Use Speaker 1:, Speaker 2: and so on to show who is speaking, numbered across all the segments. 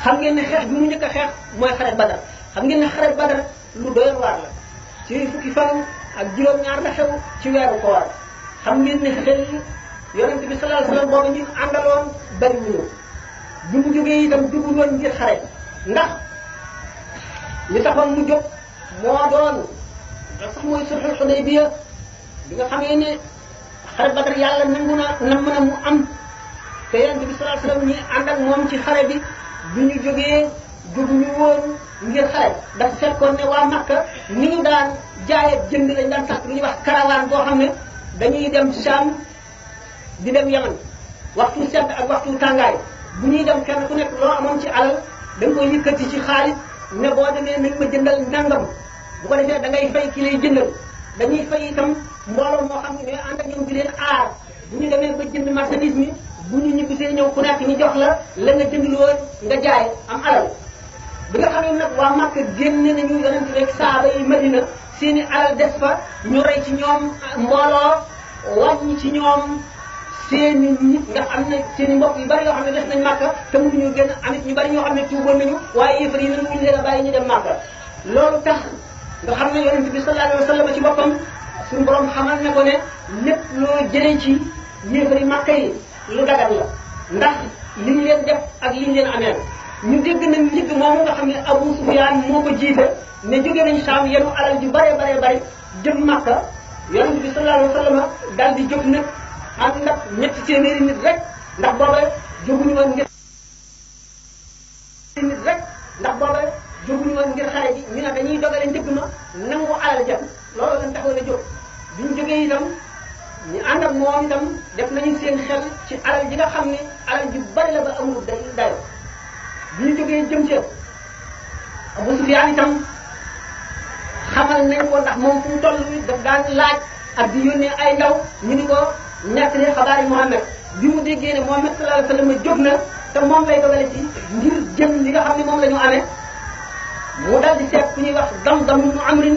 Speaker 1: xam ngeen ne xeex bi mu njëkk a xeex mooy xare Badar xam ngeen ne xare Badar lu doy waar la ci fukki fan ak juróom-ñaar la xew ci weeru koor xam ngeen ne xel yonent bi sallallahu alayhi wasallam boobu ñu àndaloon bari wuñu bi mu jógee itam dugul woon ngir xare ndax li taxoon mu jóg moo doon sax mooy sulhul Hudaybiya bi nga xamee ne xare Badar yàlla nangu na nam na mu am te yonent bi sallallahu alayhi wasallam ñi ànd ak moom ci xare bi bi ñu jógee jóguñu woon ngir xare dafa fekkoon ne waa Makka ni ñu daan jaay ak jënd lañ daan sax lu ñuy wax caravane boo xam ne dañuy dem Sham di dem Yaman waxtu sedd ak waxtu tàngaay bu ñuy dem kenn ku nekk loo amoon ci alal da nga koy yëkkati ci xaalis ne boo demee nañ ma jëndal nangam bu ko defee da ngay fay ki lay jëndal dañuy fay itam mbooloo moo xam ne ñooy ànd ak ñoom di leen aar bu ñu demee ba jënd marchandise mi bu ñu ñibbisee ñëw ku nekk ñu jox la nga jënd woon nga jaay am alal bi nga xam ne nag waa Makka génne nañu yonent rek saaba yi Madina seeni alal des fa ñu rey ci ñoom mbooloo wàññi ci ñoom seeni nit nga xam ne seeni mbokk yu bari yoo xam ne des nañ Makka te mënuñu génn amit ñu bari ñoo xam ne tuuboon nañu waaye yéefar yi nañu leen a bàyyi ñu dem Makka loolu tax nga xam ne yonent bi sallallahu alayhi wasallam ci boppam suñu borom xamal ne ko ne lépp loo jëlee ci yéefari Makka yi lu dagat la ndax li ñu leen def ak li ñu leen ameel ñu dégg nañ njëgg moomu nga xam ne Abu Sufyaan moo ko jiite ne jóge nañ Saam yenu alal ju bare bare jëm Makka yonent bi sallallahu alayhi wasallam daal di jóg nag ànd ak ñetti téeméeri nit rek ndax booba jóguñu woon ngir xare ji ñu ne dañuy dogale njëgg ma nangu alal jëm loolu lañ taxoon a jóg bi ñu jógee itam ñu ànd ak moom itam def nañu seen xel ci alal ji nga xam ne alal ji bari la ba amul dayo bi ñu jógee jëm ci Abu Sufyaan itam xamal nañ ko ndax moom fu mu toll daf daan laaj ak di yónnee ay ndaw ñu ni ko nettali xabaari Muhammad bi mu déggee ne Muhammad sallallahu alayhi wasallam jóg na te moom lay dogale ci ngir jëm li nga xam ne moom la ñu amee mu dal di seet ku ñuy wax Damdam ibn Amrin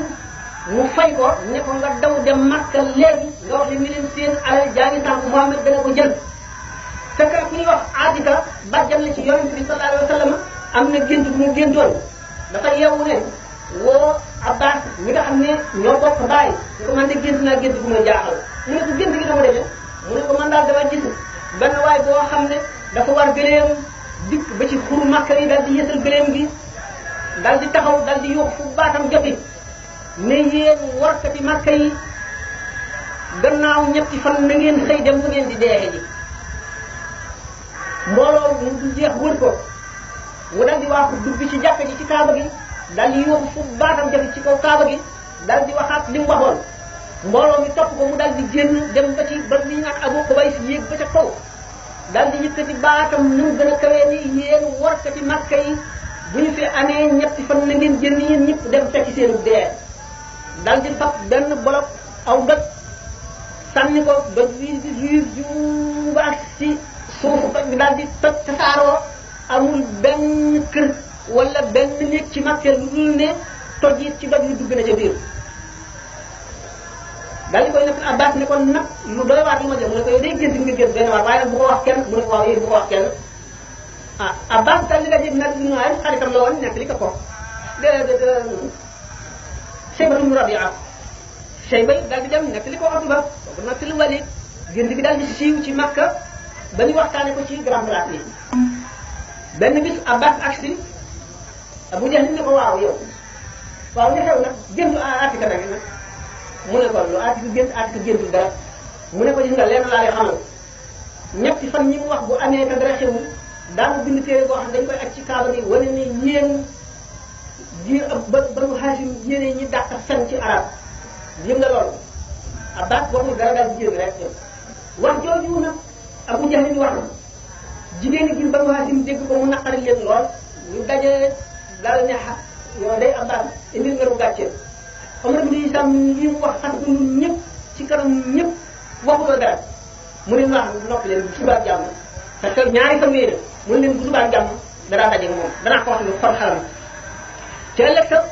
Speaker 1: mu fay ko ne ko nga daw dem Makka léegi nga wax ne mi leen seen alal jaa ngi tànk Muhammad dana ko jël fekk ku ñuy wax Atika bàjjam la ci yonent bi sallallahu alayhi wasallam am na gént bu mu géntoon dafa yeewu ne woo Abbas mi nga xam ne ñoo bokk bàyyi ñu ko man de gént naa gént bu ma jaaxal mu ne ko gént gi dama demee mu ne ko man daal dama gis benn waay boo xam ne dafa war gëléem dikk ba ci xuru Makka yi daal di yësal gëléem gi daal di taxaw daal di yuux fu baatam joti ne yéen warkati Makka yi gannaaw ñetti fan na ngeen xëy dem fu ngeen di deexe ji mbooloo mu du jeex wër ko mu daal di waaxu dugg ci jàkka ji ci kaaba gi daal di yuux fu baatam joti ci kaw kaaba gi daal di waxaat li mu waxoon mbooloo mi topp ko mu daal di génn dem ba ci ba li ñu naan Abu Qubays yéeg ba ca kaw daal di yëkkati baatam nu mu gën a kawee ni yéen warkati Makka yi bu ñu fi amee ñetti fan na ngeen génn yéen ñëpp dem fekki seenu dee daal di fab benn bolok aw doj sànni ko doj bi ju ba ak ci suufu doj bi daal di toj tasaaroo amul benn kër wala benn néeg ci Makka lu dul ne toj it ci doj bi dugg na ca biir daal di koy nekk Abbas ne kon nag lu doy waar li ma jëm mu ne ko yow day gént nga gént benn waar waaye nag bu ko wax kenn mu ne ko waaw yéen bu ko wax kenn ah Abbas daal di la dégg nag ñu naan xaritam la woon nekk li ko Shayba ibn Rabi'a Shayba daal di dem nekk li ko Utba boobu nag li Walid gént bi daal di siiw ci Makka ba ñu waxtaane ko ci grand place yi benn bis Abbas agsi Abu Jahl ne ko waaw yow waaw li xew nag géntu Atika nag mu ne ko lu Atika géntu dara mu ne ko gis nga lenn laa lay xamal ñetti fan ñi mu wax bu amee ka dara xewul daanu bind téere boo xam dañ koy aj ci kaaba gi wane ni yéen jiir ba Banu Hashim yéene ñi dàq fen ci arab yëm nga loolu Abbas waxul dara daal di jéem rek wax jooju nag Abu Jahl ñu wax jigéen ñi Banu Hashim dégg ko mu naqari leen lool ñu daje daal ne yow day Abbas indil nga lu gàcceel Omar ibn Hisam li mu wax xas ko ñun ñëpp ci kanam ñëpp waxuloo dara mu ne wax noppi leen bu subaa jàmm parce que ñaari fan yii mu ne leen bu subaa jàmm danaa daje moom danaa ko wax lu xor xalam ci ëllëg sa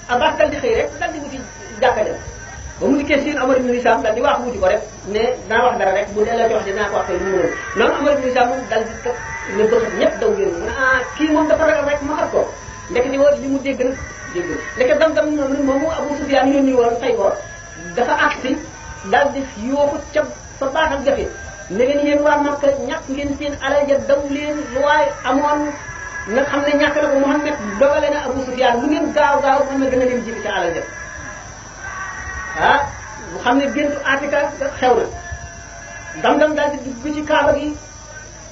Speaker 1: Abbas dal di xëy rek dal di wuti jàkka dem ba mu dikkee siin Omar ibn Hisam dal di wax wuti ko rek ne danaa wax dara rek bu dee la ci wax dinaa ko wax lu mu noonu Omar ibn Hisam dal di toog ne bëgg ñëpp daw génn mu ne kii moom dafa ragal rek ma xar ko ndekete woo li mu dégg na ndeke Damdam moomu Abu Sufyaan yónni woon fay ko dafa agsi daal di yooxu ca fa baaxal jafe ne ngeen yéen waa Makka ñàkk ngeen seen alal ja daw leen lu waay amoon nga xam ne ñàkk na ko Muhammad dogale na Abu Sufyaan lu ngeen gaaw gaaw Muhammad dana leen jibi ca alal ja ah mu xam ne géntu Atika xew na Damdam daal di dugg ci Kaaba gi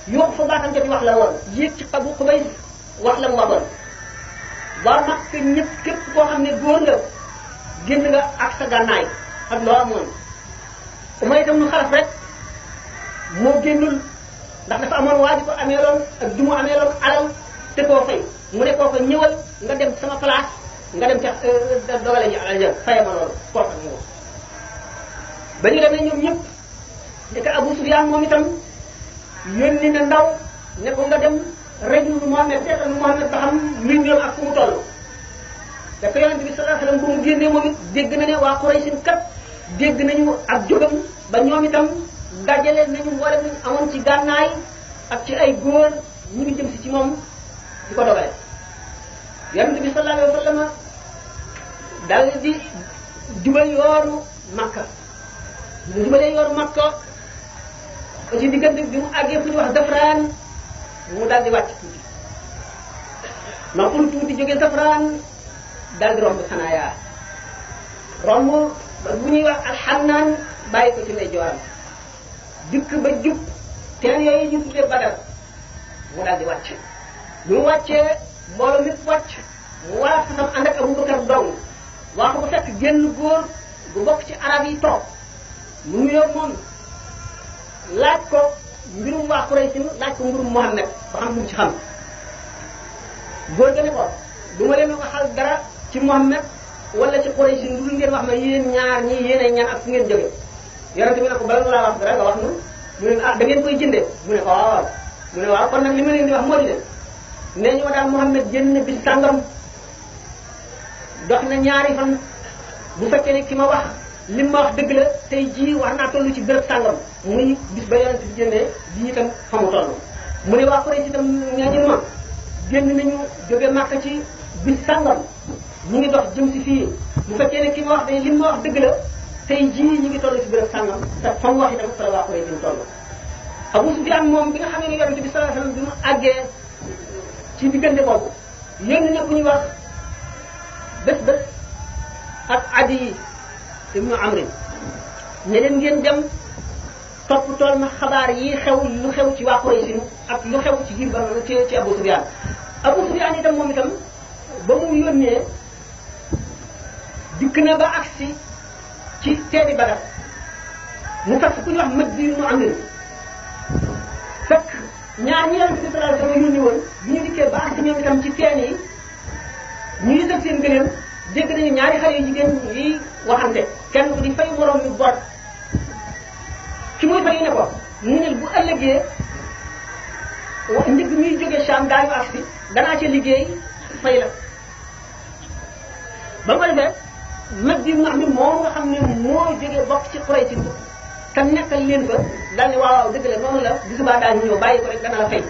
Speaker 1: yooxu fa baaxal jafe wax la woon yéeg ci Abu Qubays wax la mu waxoon waa Makka ñëpp képp koo xam ne góor nga génn nga ak sa gànnaay ak loo amoon Umayya itam nu Xalaf rek moo génnul ndax dafa amoon waa ji ko ameeloon ak du mu ameeloon alal te koo fay mu ne koo fa ñëwal nga dem sama place nga dem ca dogale ñu alal ja faye ma loolu kooka ñëw ba ñu demee ñoom ñëpp ne ko Abu Sufyaan moom itam yónni na ndaw ne ko nga dem rajul Muhammad seetal Muhammad ba xam luy ñoom ak fu mu toll da ko yonente bi sallallahu alayhi wasallam bu mu génnee moom it dégg na ne waa Quraysh kat dégg nañu ak jógam ba ñoom itam dajale nañu mboolem ñu amoon ci gànnaay ak ci ay góor ñu ngi jëm si ci moom di ko dogale yonente bi sallallahu alayhi wasallam dal di jubal yoonu Makka mu jubalee yoonu Makka ci diggante bi mu àggee fu ñu wax Dafraan mu daal di wàcc tuuti noppul tuuti jóge Dafraan daal di romb Sanaaya romb ba bu ñuy wax Alxannaan bàyyi ko ci lay jooram dikk ba jub teen yooyu ñu tuddee Badar mu daal di wàcc bu mu wàccee mbooloo mi wàcc mu war a fasam ànd ak Abubakar dong waa ko ba fekk génn góor bu bokk ci arab yi toog mu nuyoo moom laaj ko mbirum waa Quraysh laaj ko mbirum Muhammad ba xam lu mu ci xam góor ga ne ko du ma leen waxal dara ci Muhammad wala ci Quraysh lu dul ngeen wax ma yéen ñaar ñii yéen ay ñaan ak fu ngeen jóge yonente bi ne ko bala nga laa wax dara nga wax nu mu ne ah da ngeen koy jëndee mu ne ko waaw mu ne waaw kon nag li ma leen di wax moo di ne nee ñu ma daal Muhammad jënd bis sàngam dox na ñaari fan bu fekkee ne ki ma wax li ma wax dëgg la tey jii war naa toll ci béréb sàngam muy bis ba yonente bi jëndee bii itam fa mu toll mu ne waa Quraysh itam ñaañu ma génn nañu jóge Makka ci bis sàngam ñu ngi dox jëm si fii bu fekkee ne ki ma wax dañ li ma wax dëgg la tey jii ñu ngi toll ci béréb sàngam te fa mu wax itam fa la waa Quraysh ñu toll Abu Sufyaan moom bi nga xam ne yonente bi sallallahu alayhi wasallam bi mu àggee ci diggante boobu yónni na ku ñuy wax bés ak Adi ibnu Amr ne leen ngeen dem topp tool ma xabaar yi xew lu xew ci waa Quraysh ak lu xew ci giir ba ci Abu Sufyaan Abu Sufyaan itam moom itam ba mu yónnee dikk na ba agsi ci teeni Badar mu fekk ku ñu wax Maddi ibnu Amr fekk ñaar ñi Yonent bi sallallahu alayhi wasallam yónni woon bi ñu dikkee ba agsi ñoom itam ci teen yi ñu ngi def seen gëléem dégg nañu ñaari xale yu jigéen yi waxante kenn ku di fay moroom yu bor ki muy fay ne ko mu ne bu ëllëgee njëg muy jógee Sham daañu agsi danaa ca liggéey fay la ba mu ko defee mag bi nga xam ne moom nga xam ne moo jógee bokk ci Quraysh te nekkal leen fa daal ne waaw dëgg la noonu la bu subaa daañu ñëw bàyyi ko rek dana la fay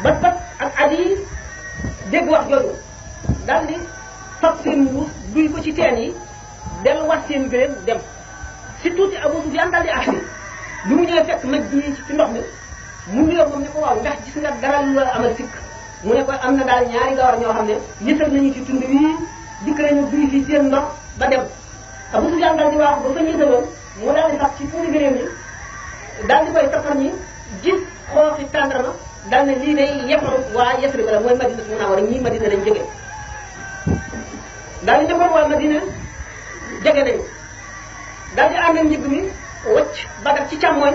Speaker 1: bat ak Adi dégg wax jooju daal di fab seen mbuus duy ko ci teen yi delluwaat seen gëléem dem si tuuti Abu Sufyaan daal di agsi lu mu ñëwee fekk mag ji ci ndox mi mu nuyoo moom ne ko waaw ndax gis nga dara lu la amal sikk mu ne ko am na daal ñaari gawar ñoo xam ne yësal nañu ci tund wii dikk nañu duy fi seen ndox ba dem Abu Sufyaan daal di wax ba fa ñësaloon mu daal di sax ci puuri gëléem yi daal di koy safar ñi gis xooxi tàndarma daal ne lii day yefaru waa Yasrib la mooy Madina Munawwara ñii Madina lañ jógee daal di defoon waa Madina jege nañu daal di ànd ak njëg mi wacc Badar ci càmmooñ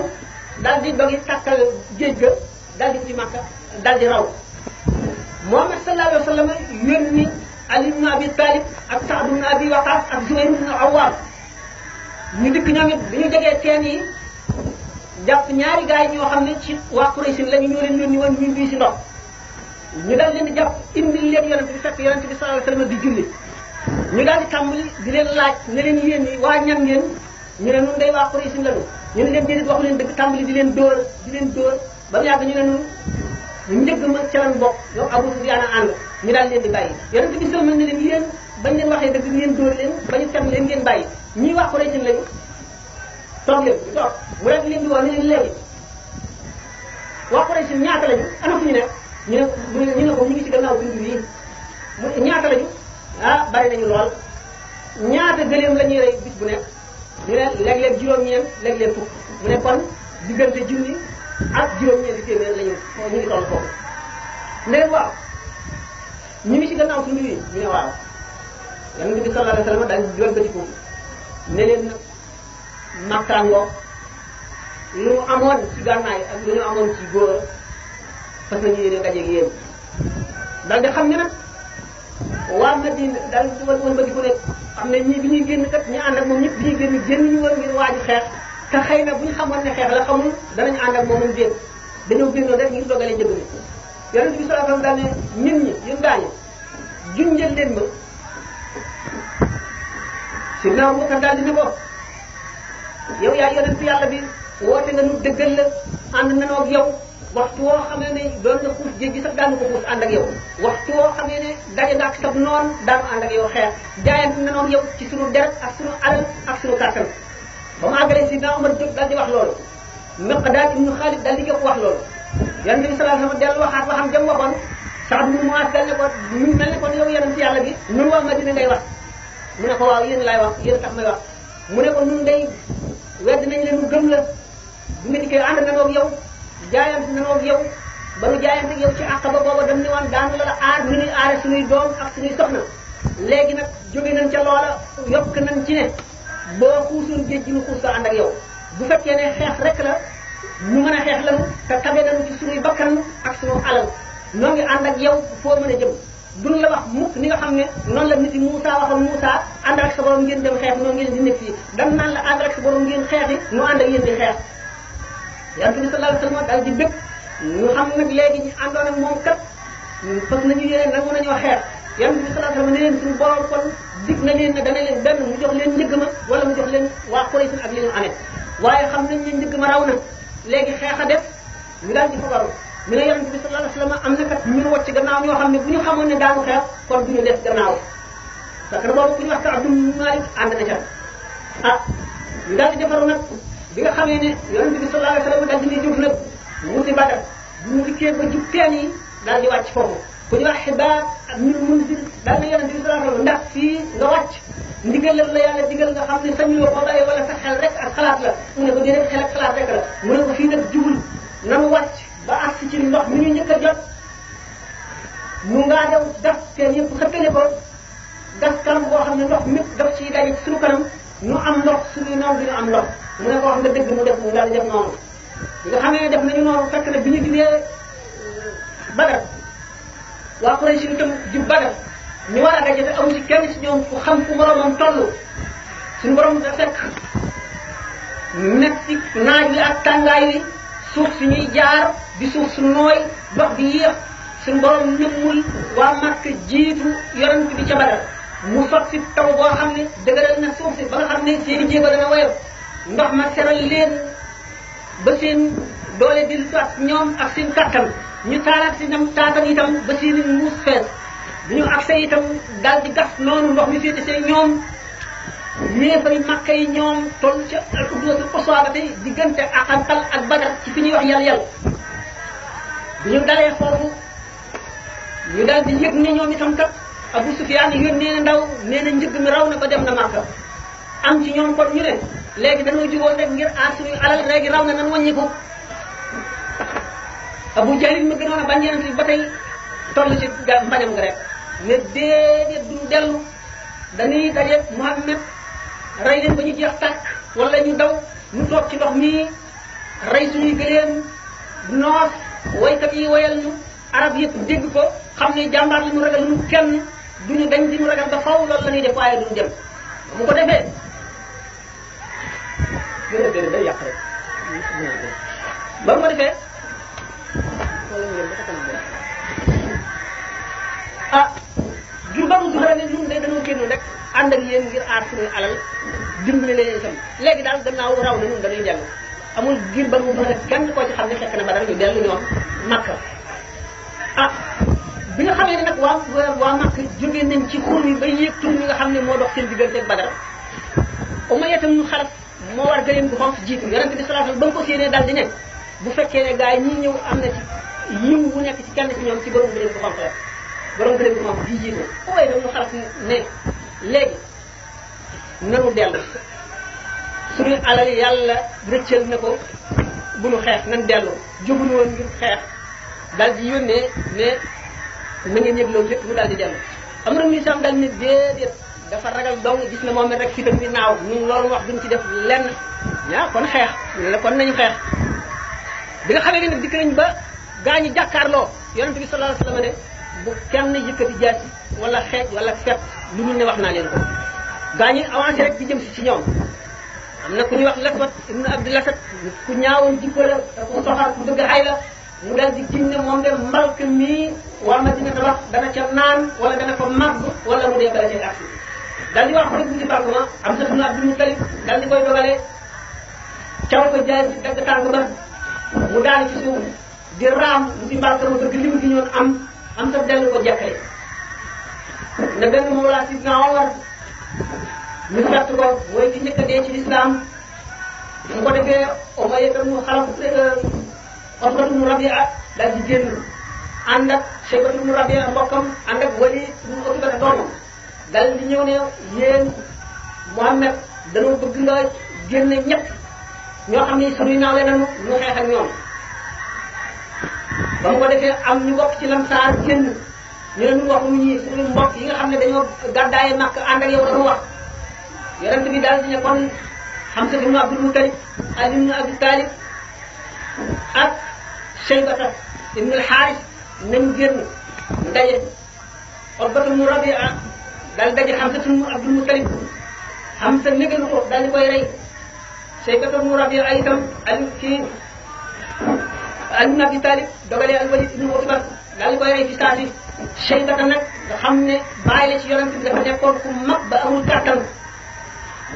Speaker 1: daal di dogi tàkkal géej ga daal di ci Makka daal di raw Muhammad sallallahu alayhi wa sallam yónni Ali ibn Abi Talib ak Sa'd ibn Abi Waqqas ak Zubayr ibn Awwam ñu dikk ñoom it bi ñu jegee teen yi jàpp ñaari gaay ñoo xam ne ci waa Quraysh lañu ñoo leen yónni woon ñu ngi si ndox ñu daal leen di jàpp indil leen yonent bi fekk yonent bi sallallahu alayhi wa sallam di julli ñu daal di tàmbali di leen laaj ne leen yéen waa ñan ngeen ñu ne nun day waa Quraysh lañu ñu ne leen déedéet waxu leen dëgg tàmbali di leen dóor ba mu yàgg ñu ne nun njëgg ma ca lan bokk ñoom Abu Sufyaan a ànd ñu daal leen di bàyyi yonent bi sëlmal ne leen yéen bañ leen waxee dëgg ngeen dóor leen bañu tem leen ngeen bàyyi ñii wax ko rek lañu toog leen di toog mu rek leen di wax ne leen léegi wax ko rek ñaata lañu ana fu ñu nekk ñu ne ko ñu ngi ci gannaaw dund yi mu ñaata lañu ah bari nañu lool ñaata gëléem la ñuy rey bis bu nekk ñu ne léeg-léeg juróom-ñeent léeg-léeg fukk mu ne kon diggante junni ak juróom-ñeenti téeméer lañu ñu ngi toll foofu ne leen waaw ñu ngi ci gannaaw tund yi ñu ne waaw yonent bi sallallahu alayhi wasallam daal di wëlbatiku ne leen makkaangoo lu mu amoon ci gànnaay ak lu ñu amoon ci góor fas nañu yéene dajeeg yéen daal di xam ne nag waa Madina daal di wëlbatiku ne xam ne ñii bi ñuy génn kat ñi ànd ak moom ñëpp bi ñuy génn ñu woon ngir waaju xeex te xëy na bu ñu xamoon ne xeex la xamul danañu ànd ak moom mu génn dañoo génnoon rek ngir dogalee njëg ni yonent bi sallallahu alayhi wasallam daal ne nit ñi yéen gaañu junjal leen ma si naaw bu ko daal di ne ko yow yaa yonent yàlla bi woote nga nu dëggal la ànd nañoo ak yow waxtu woo xamee ne doon nga xuus jéggi sax daanu ko xuus ànd ak yow waxtu woo xamee ne daje nga ak sab noon daanu ànd ak yow xeex jaayante nañoo ak yow ci sunu deret ak sunu alal ak sunu kàttan ba mu àggalee si naaw ma jóg daal di wax loolu Miqdaad ibnu Xaalid daal di jóg wax loolu yonent bi sallallahu alayhi wasallam dellu waxaat waxam jëm waxoon Saad ibnu Muaaz dal ne ko ñu mel ne kon yow yonent yàlla bi ñun waa Madina ngay wax mu ne ko waaw yéen laay wax yéen tax may wax mu ne ko ñun day wedd nañ leen mu gëm la bu nga dikkee ànd nañoo ak yow jaayante nañoo ak yow ba nu jaayante ak yow ci Aqaba booba dem ni woon daanu la aar ni ñuy aare suñuy doom ak suñuy soxna léegi nag jóge nañ ca loola yokk nañ ci ne boo xuusoon géej gi nu xuus sa ànd ak yow bu fekkee ne xeex rek la ñu mën a xeex lañu te tabe nañu ci suñuy bakkan ak suñu alal ñoo ngi ànd ak yow foo mën a jëm duñ la wax mukk ni nga xam ne noonu la nit yi Moussa waxoon Moussa ànd ak sa borom ngeen dem xeex noonu ngeen di nekk fii dam naan la ànd ak sa borom ngeen xeexi nu ànd ak yéen di xeex yonent bi sallallahu alayhi wasallam daal di bëgg ñu xam nag léegi ñu àndoon ak moom kat fas nañu yéene nangu nañoo xeex yonent bi sallallahu alayhi wasallam ne leen suñu borom kon dig na leen ne dana leen benn mu jox leen njëgg ma wala mu jox leen waa Quraysh ak li ñu amee waaye xam nañ ne njëgg ma raw na léegi xeex a def ñu daal di fagaru ñu ne yonent bi sallallahu alayhi wasallam am na kat ñu wacc gannaaw ñoo xam ne bu ñu xamoon ne daanu xeex kon duñu des gannaaw parce que boobu ku ñu wax ka Abdul Malik ànd na ca ah ñu daal di defaru nag bi nga xamee ne yonent bi sallallahu alayhi wasallam daal di jóg nag wuti Badar bu mu dikkee ba jub teen yi daal di wàcc foofu ku ñu wax Xibaar ak ñu Munzir daal ne yonent bi sallallahu alayhi wasallam ndax fii nga wàcc ndigal la yàlla digal nga xam ne sañuloo ko bàyyi wala sa xel rek ak xalaat la mu ne ko déedéet xel ak xalaat rek la mu ne ko fii nag jubul nanu wàcc ba agsi ci ndox mi ñu njëkk a jot mu ngaa daw gas teen yëpp xëttale ko gas kanam boo xam ne ndox mépp daf ciy daje ci suñu kanam ñu am ndox suñuy noonu duñu am ndox mu ne ko wax nga dëgg mu def mu daal di def noonu li nga xamee ne def nañu noonu fekk na bi ñu jubee Badar waa Quraysh itam jub Badar ñu war a daje te amu ci kenn ci ñoom fu xam fu moromam toll suñu borom da fekk nekk ci naaj wi ak tàngaay wi suuf si ñuy jaar di suuf su nooy dox di yéex suñu borom ñëmmul waa Makka jiitu yonent bi ca Badar mu sotti taw boo xam ne dëgëral na suuf si ba nga xam ne seeni jéego dana woyof ndox ma seral leen ba seen doole di soit ñoom ak seen kattan ñu taalaat si ñam taatan itam ba seeni muus fees bu ñu accès itam daal di gas noonu ndox mi féete see ñoom yéefari Makka yi ñoom toll ca al-Udwatul Quswa ba tey diggante Aqantal ak Badar ci fi ñuy wax yàlla bu ñu dalee foofu ñu daal di yëg ne ñoom itam kat Abu Sufyaan yónnee na ndaw nee na njëgg mi raw na ba dem na Makka am ci ñoom kon ñu ne léegi dañoo jugoon rek ngir aar suñuy alal léegi raw na nan wàññi ko Abu Jahl ma gënoon a bañ Yonent bi ba tey toll ci mbañam nga rek ne déedéet duñ dellu dañuy daje Muhammad rey leen ba ñu jeex tàkk wala ñu daw ñu toog ci ndox mi rey suñuy gëléem noos waykat yi wayal ñu arab yëpp dégg ko xam ne jàmbaar la ñu ragal ñu kenn duñu dañ di ñu ragal ba faw loolu la ñuy def waaye duñu dem mu ko defee déedéet day yàq rek ba mu ko defee ah jur ba mu Zuhra ne ñun de dañoo génn rek ànd ak yéen ngir aar suñuy alal dimbali leen itam léegi daal gannaaw raw na ñun dañuy dellu amul jur ba mu Zuhra kenn koo ci xam ne fekk na Badar ñu dellu ñoom Makka ah bi nga xamee ne nag waa Makka jógee nañ ci xur yi ba yéeg tur mi nga xam ne moo dox seen diggante ak Badar Umayya tam ñu Xalaf moo war gëléem gu xonq jiitu Yonent bi sallallahu alayhi wasallam ba nga ko séenee daal di ne bu fekkee ne gars yi ñii ñëw am na ci yiw bu nekk ci kenn ci ñoom ci borom gëléem gu xonq la borom gëléem gu xonq bii jiitu Umayya tam ñu Xalaf ne léegi nanu dellu suñu alal yàlla rëccal na ko bu nu xeex nan dellu jóguñu woon ngir xeex daal di yónnee ne na ngeen yëg loolu lépp mu daal di dellu am na muy sam daal ne déedéet dafa ragal dong gis na moom rek fitam bi naaw ñun loolu wax duñ ci def lenn ñaa kon xeex ñu la kon nañu xeex bi nga xamee ne nag dikk nañ ba gaa ñi jàkkaarloo yonente bi sallallahu alayhi wasallam ne bu kenn yëkkati jaasi wala xeej wala fet lu ñu ne wax naa leen ko gaa ñi avancé rek di jëm si ci ñoom am na ku ñuy wax Laswat ibnu Abdi Lasat ku ñaawoon jikko la ku soxar ku dëgg ay la mu daal di gis ne moom de mbalk mii waa Madina tabax dana ca naan wala dana ko màgg wala mu dee bala ca aksi daal di wax rek bu ci barke ma am sa ibnu Abdul Mutalib daal di koy dogalee caw ko jaay si dagg tànk ba mu daal ci suuf di raam lu ci mbalk ma bëgg li mu ci ñoon am sa dellu ko jekkale ne benn Mawlaa Sidna Omar ñu fett ko mooy ki njëkk a dee ci lislaam su ko defee Umayya tam mu Xalaf Utbatu bnu Rabia daal di génn ànd ak Shaybatu bnu Rabia mbokkam ànd ak Walid bnu Utbata doomam daal di ñëw ne yéen Muhammad dañoo bëgg nga génne ñett ñoo xam ne suñuy naawle nañu ñu xeex ak ñoom ba mu ko defee am ñu bokk ci Lamsaar génn ñu ne ñu waxuñu ñii suñu mbokk yi nga xam ne dañoo gàddaaye Makka ànd ak yow dañu wax Yonent bi daal di ne kon Hamza ibnu Abdul Muttalib Ali ibnu Abi Talib ak Shaybata ibnu al-Haaris nañ génn daje Utbatu ibnu Rabia daal daje Hamza ibnu Abdul Muttalib Hamza négal ko daal di koy rey Shaybata ibnu Rabia ay itam Ali ibnu Abi Talib dogalee al-Walid ibnu Utba daal di koy rey fi saasi Shaybata nag nga xam ne bàyyi la ci Yonent bi dafa nekkoon ku mag ba amul kàttan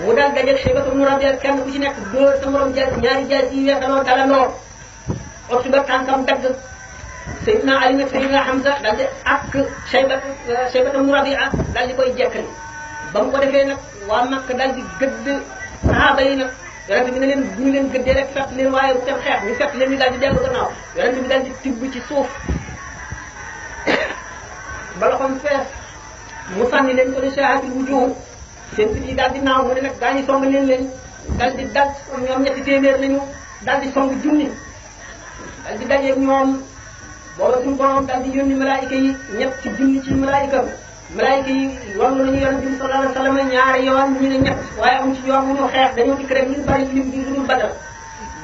Speaker 1: mu daal dajeeg Shaybata ibnu Rabia kenn ku ci nekk dóor sa morom jaas ñaari jaas yi weex danoo dalandoo Utba tànkam dagg Seydina Ali nag Seydina Hamza daal di ak Shaybata ibnu Rabia daal di koy jekkali ba mu ko defee nag waa Makka daal di gëdd sahaaba yi nag Yonent bi ne leen bu ñu leen gëddee rek fett leen waaye bu kenn xeex ñu fett leen ñu daal di dellu gannaaw Yonent bi daal di tibb ci suuf ba loxoom fees mu sànni leen ko ne shaahatil wujuh seen bit yi daal di naaw mu ne nag gaa ñi song leen daal di dal ñoom ñetti téeméer lañu daal di song junni daal di dajeeg ñoom booba suñu borom daal di yónni malaayika yi ñett ci junni ci malaayika yi loolu la ñu Yonent bi sallallahu alayhi wasallam ñaari yoon ñu ne ñett waaye amu ci yoon mu ñu xeex dañoo dikk rek ñu bari lim bi lu dul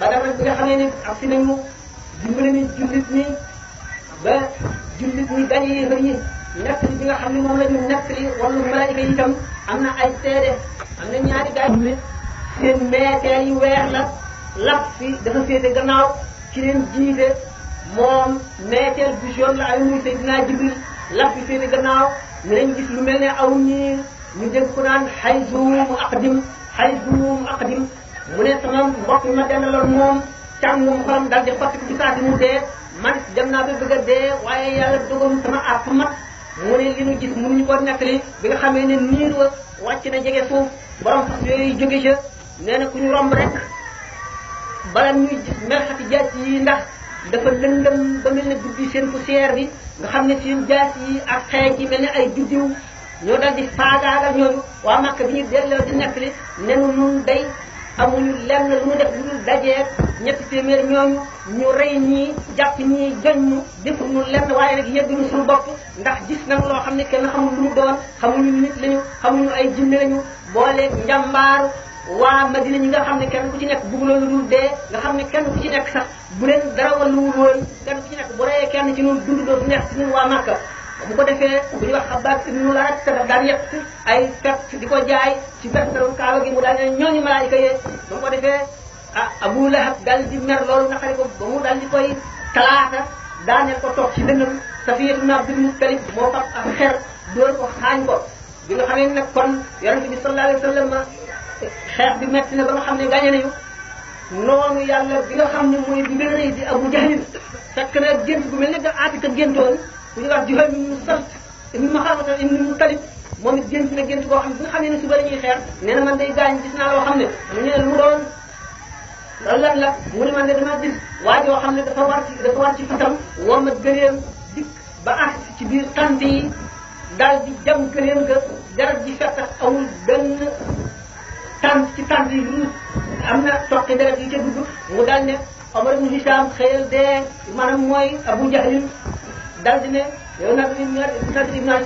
Speaker 1: Badar rek bi nga xamee ne ak si nañu dimbali ni jullit ñi ba jullit ñi gañe yéefar yi nekk li bi nga xam ne moom la ñu nekk li wàllu malaayika yi itam am na ay seede am na ñaari gaay yi seen meeteel yu weex la lap fi dafa féete gannaaw ci leen jiite moom meeteel bu jaune la ay muy Seydina Jibril lap fi féete gannaaw ñu leen gis lu mel ne aw ñii ñu dégg ko naan hayzum aqdim mu ne sama mbokk mi ma dendaloon moom càngum xolam dal di xotti ko ci saa si mu dee man dem naa ba bëgg a dee waaye yàlla dogal sama àpp mat mu ne li ñu gis mënuñu ko nettali bi nga xamee ne niir wa wàcc na jege suuf borom fas yooyu jóge ca nee na ku ñu romb rek bala ñuy gis melxati jaas yi ndax dafa lëndëm ba mel ne guddi seen poussière bi nga xam ne seen jaas yi ak xeej yi mel ne ay juddiw ñoo dal di faagaagal ñooñu waa Makka bi ñu delloo di nettali nenu nun day amuñu lenn lu mu def lu dul dajeeg ñetti téeméer ñooñu ñu rey ñii jàpp ñii joñ ñu defuñu lenn waaye nag yegguñu suñu bopp ndax gis nañu loo xam ne kenn xamul lu mu doon xamuñu nit lañu xamuñu ay jinne lañu booleeg njàmbaaru waa Madina ñi nga xam ne kenn ku ci nekk bëgguloo lu dul dee nga xam ne kenn ku ci nekk sax bu leen dara walluwul woon kenn ku ci nekk bu reyee kenn ci ñun dund dootu neex ci ñun waa Makka bu ko defee bu ñuy wax Xabbaab ibnu Larat daf daan yett ay fett di ko jaay ci bertaru Kaaba gi mu daal ne ñooñu malaayika yee ba mu ko defee Abu Lahab daal di mer loolu naqari ko ba mu daal di koy talaata daaneel ko toog ci dënnam Safiya ibnu Abdul Muttalib moo fab ak xer dóor ko xaañ ko bi nga xamee nag kon Yonent bi sallallahu alayhi wa sallam xeex bi metti na ba nga xam ne gaañe nañu noonu yàlla bi nga xam ne mooy bi gën a rëy di Abu Jahlin fekk na gént gu mel ne da Aatika géntoon ku ñuy wax Juhayl ibn Salt ibn Maxaafata ibn Mutalib moom it gént na gént koo xam ne bi nga xam ne suba la ñuy xeex nee na man day gaañ gis naa loo xam ne mu ne mu doon loolu lan la mu ne man de dama gis waa joo xam ne dafa war ci fatam womat gëleem dikk ba àgg ci biir tant yi daal di jam gëleem ga garab ji fekk amul benn tant ci tant yi lu am na toqi deret yi ca dugg mu daal ne Omar ibn Hisham xëyal dee maanaam mooy Abu Jahlin daal di ne yow nag ibn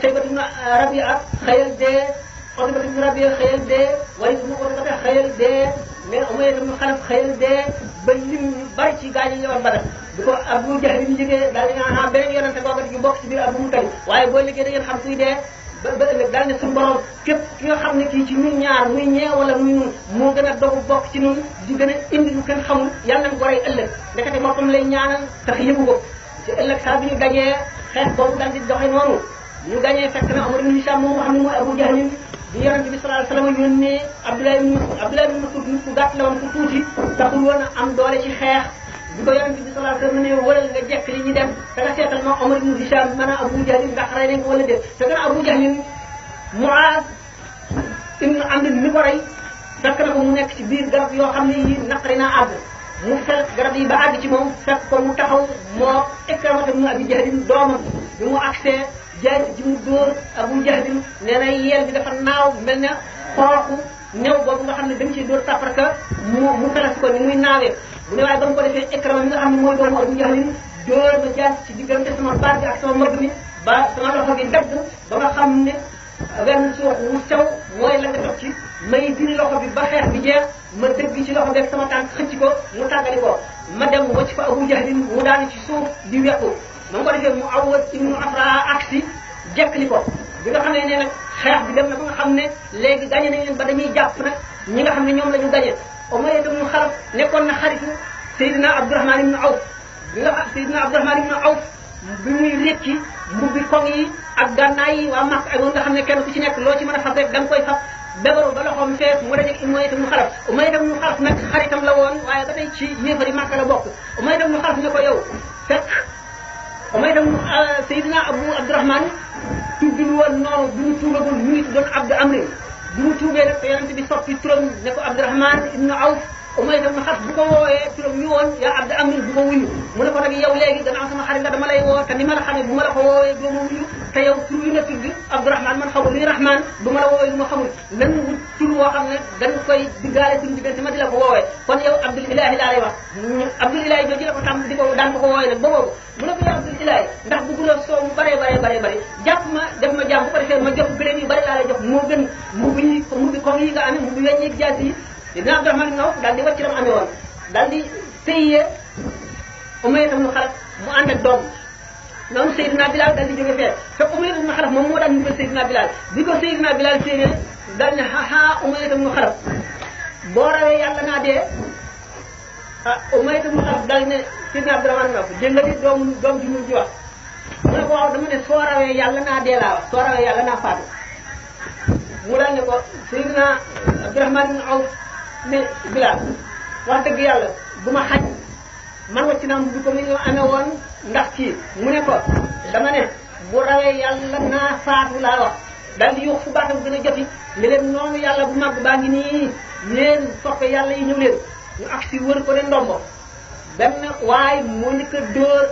Speaker 1: Shaybat ibn Rabi'a xëyal dee Utba ibn Rabi'a xëyal dee Walid ibn Utba xëyal dee mais Umayya ibn Xalaf xëyal dee ba lim ñu bari ci gaañ yi ñëwoon Badar bu ko Abu Jahl bi jógee daal di naan beneen yonente boobu di bokk ci biir Abu Mutalib waaye boo liggéey da ngeen xam kuy dee ba ëllëg daal ne suñu borom képp ki nga xam ne kii ci ñun ñaar muy ñee wala muy ñun moo gën a dogu bokk ci ñun di gën a indi lu kenn xamul yàlla nañ ko rey ëllëg ndekete boppam lay ñaanal tax yëgu ko ci ëllëg saa bi ñu dajee xeex boobu daal di doxe noonu ñu dajee fekk na Umar ibn Hisham moom nga xam ne mooy Abu Jahlin bi yonente bi sallallahu alayhi wasallam yónnee Abdullah ibn Mas'ud nit ku gàtt la woon ku tuuti taxul woon a am doole ci xeex bi ko yonente bi sallallahu alayhi wasallam ne wëral nga jekk li ñu dem te nga seetal ma Umar ibn Hisham mën a Abu Jahlin ndax rey nañ ko wala déet te gën a Abu Jahlin Muaz ibn Amr mi ko rey fekk na ko mu nekk ci biir garab yoo xam ne yi naqari naa àgg mu fekk garab yi ba àgg ci moom fekk ko mu taxaw moo Ikramata ibn Abi Jahlin doomam bi mu accès jaay ji mu dóor Abu Jahlin nee na yeel bi dafa naaw mel ne xooxu ñëw boobu nga xam ne dañ ciy dóor safarka mu felas ko ni muy naawee bu ne waaye ba mu ko defee Ikrama mi nga xam ne mooy doomu Abu Jahlin dóor ma jaay ci diggante sama baat bi ak sama mbagg mi ba sama loxo bi dagg ba nga xam ne wenn suux wu sew mooy la nga toog ci may diri loxo bi ba xeex bi jeex ma dëgg ci loxo bi ak sama tànk xëcc ko mu tàggali ko ma dem wacc fa Abu Jahlin mu daanu ci suuf di wequ ma ko defee mu Awwad ibnu Afra aksi jekkali ko bi nga xam ne nag xeex bi dem na ba nga xam ne léegi gañe nañ leen ba dañuy jàpp nag ñi nga xam ne ñoom la ñu gañe Umayya ibnu Xalaf nekkoon na xaritu Seydina Abdurahman ibnu Awf bi nga xam Seydina Abdurahman ibnu Awf bi muy rékki mbubbi koŋ yi ak gànnaay yi waa Makka ak nga xam ne kenn ku ci nekk loo ci mën a fab rek da nga koy fab bebaru ba loxoom fees mu dajeeg Umayya ibnu Xalaf Umayya ibnu Xalaf nag xaritam la woon waaye ba tey ci yéefari Makka la bokk Umayya ibnu Xalaf ne ko yow fekk Umayya ibnu Seydina Abu Abdurahman tuddul woon noonu bi mu tuubagul mu ngi tuddoon Abdu Amrin bi mu tuubee nag te yonente bi soppi turam ne ko Abdurahman ibnu Awf Umayya ibnu Xalaf bu ko woowee turam ñu woon yaa Abdu Amrin bu ko wuyu mu ne ko nag yow léegi gannaaw sama xarit la dama lay woo te ni ma la xamee bu ma la ko woowee doo ma wuyu te yow tur wi nga tudd Abdurahman man xamul luy Rahman bu ma la woowee lu ma xamul nan wut tur woo xam ne dañ koy diggaale suñu diggante ma di la ko woowee kon yow Abdul Ilahi laa lay wax Abdul Ilahi jooju la ko tàmm di ko daan ko woowee nag ba boobu mu ne ko yow Abdul Ilahi ndax bëgguloo soow mu bare jàpp ma def ma jàmm bu ko defee ma jox gëléem yu bari laa lay jox moo gën mbubbi comme yi nga amee mbubbi weññeeg jaas yi dina Abdurahman ibn Awf daal di wàcc lam amee woon daal di sëyee Umayya ibn Xalaf mu ànd ak doom noonu Seydina Bilal daal di jóge fee fekk Umayya ibn Xalaf moom moo daan ñu ko Seydina Bilal bi ko Seydina Bilal séenee daal ne ha Umayya ibn Xalaf boo rawee yàlla naa dee ah Umayya ibn Xalaf daal ne Seydina Abdurahman ibn Awf dégg nga di doom ji mu ji wax mu ne ko waaw dama ne soo rawee yàlla naa dee laa wax soo rawee yàlla naa faatu mu daal ne ko Seydina Abdurahman ibn Awf ne Bilal wax dëgg yàlla bu ma xaj man wacc naa mu bi ko mi ñu amee woon ndax kii mu ne ko dama ne bu rawee yàlla naa faatu laa wax daal di yuux fu baatam gën a joti ne leen noonu yàlla bu mag baa ngi nii leen soppe yàlla yi ñëw leen ñu agsi wër ko de ndombo benn waaye moo njëkk a dóor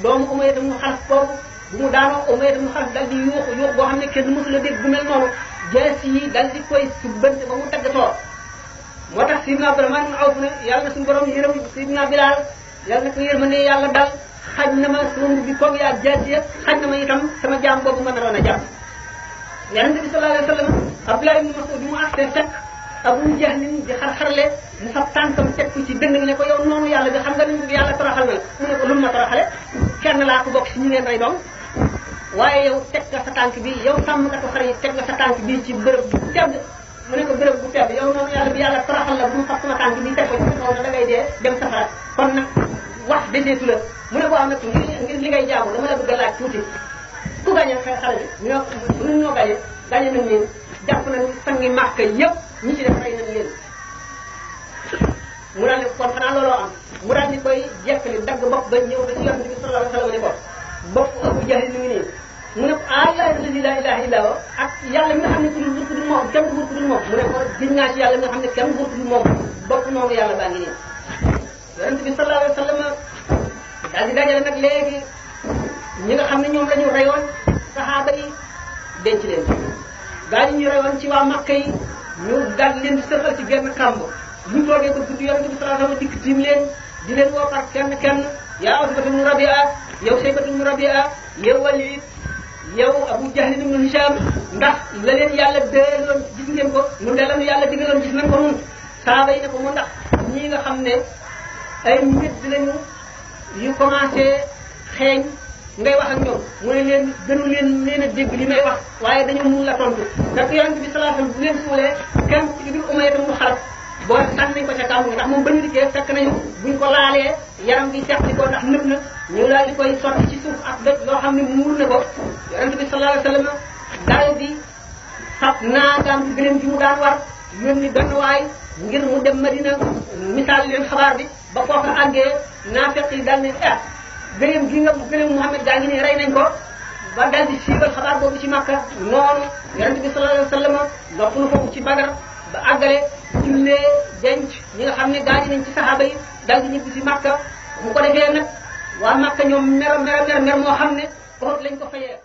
Speaker 1: doomu Umayya ibn Xalaf boobu bu mu daanoo Umayya ibn Xalaf dal di yuuxu boo xam ne kenn mësul a dégg bu mel noonu jees yi dal di koy subbante ba mu taggatoo moo tax Sidna Abdurahman ibn Awf ne yàlla na suñu borom yërëm Sidna Bilal yàlla na ko yërmande yàlla dal xaj na ma sama mbubbi koog yaa jees ya xaj na ma itam sama jaam boobu ma naroon a jàpp Yonent bi sallallahu alayhi wa sallam Abdullah ibn Mas'ud mu àgsee fekk Abu Jahlin di xar-xarle mu fab tànkam teg ko ci dënn gi ne ko yow noonu yàlla bi xam nga ni yàlla toroxal na mu ne ko lu mu ma toroxale kenn laa ko bokk si ñu leen rey doom waaye yow teg nga sa tànk bi yow sàmmkatu xar yi teg nga sa tànk bi ci bërëb bu tedd mu ne ko bërëb bu tedd yow noonu yàlla bi yàlla toroxal la bu mu fab sama tànk bi teg ko ci kaw da ngay dee dem safara kon nag wax deseetu la mu ne ko am nag ngir li ngay jaamu dama la bëgg a laaj tuuti ku gañe xale bi ñoo gañe nañ leen jàpp nañ sangi Màkka yëpp ñi ci def rey nañ leen mu daal ne kon xanaa looloo am mu daal di koy jekkali dagg bopp ba ñëw ba ci yonent bi sallallahu alayhi wa sallam ne ko bopp Abu Jahl mi ngi nii mu ne ko la ilaha illa huwa ak yàlla mi nga xam ne ku dul moom kenn du ku dul moom mu ne ko giñ naa ci yàlla mi nga xam ne kenn du ku dul moom bopp moomu yàlla baa ngi nii yonent bi sallallahu alayhi wa sallam daal di dajale nag léegi ñi nga xam ne ñoom la ñu reyoon saxaaba yi denc leen gaa yi ñu reyoon ci waa Makka yi ñu daal leen di sëxal ci genn kàmb ñu toogee ko guddi yonent bi sallallahu alayhi wa sallam dikk tiim leen di leen woo par kenn kenn yaa Utbatu ibn Rabi'a yow Shaybatu ibn Rabi'a yow Walid yow Abu Jahl ibn Hisham ndax la leen yàlla dëloon gis ngeen ko ñun de lañu yàlla digaloon gis nañ ko nun saaba yi ne ko mu ndax ñii nga xam ne ay nit lañu yu commencé xeeñ ngay wax ak ñoom mu ne leen gënu leen a dégg li may wax waaye dañu mun la tontu ndax yonent bi sallallahu alayhi wasallam bu leen suulee kenn ci biir Umayya mu xalaf boo sànni nañ ko ca kàmb ndax moom ba ñu dikkee fekk nañu buñ ko laalee yaram gi seq ko ndax nëb na ñu daal di koy sotti ci suuf ak doj loo xam ne muur na ko yonent bi sallallahu alayhi wasallam daal di fab naagaam ci gëléem gi mu daan war yónni benn waay ngir mu dem Madina misaal leen xabaar bi ba kooku àggee naafeq yi daal ne gëléem gi nga gëléem Muhammad gaa ngi ne rey nañ ko ba daal di siiwal xabaar boobu ci Makka noonu yonent bi sallallahu alayhi wasallam noppalu foofu ci Badar ba àggale jullee denc ñi nga xam ne gaañu nañ ci saxaaba yi daal di ñibbi ci Makka mu ko defee nag waa Makka ñoom mer moo xam ne foofu lañ ko fayee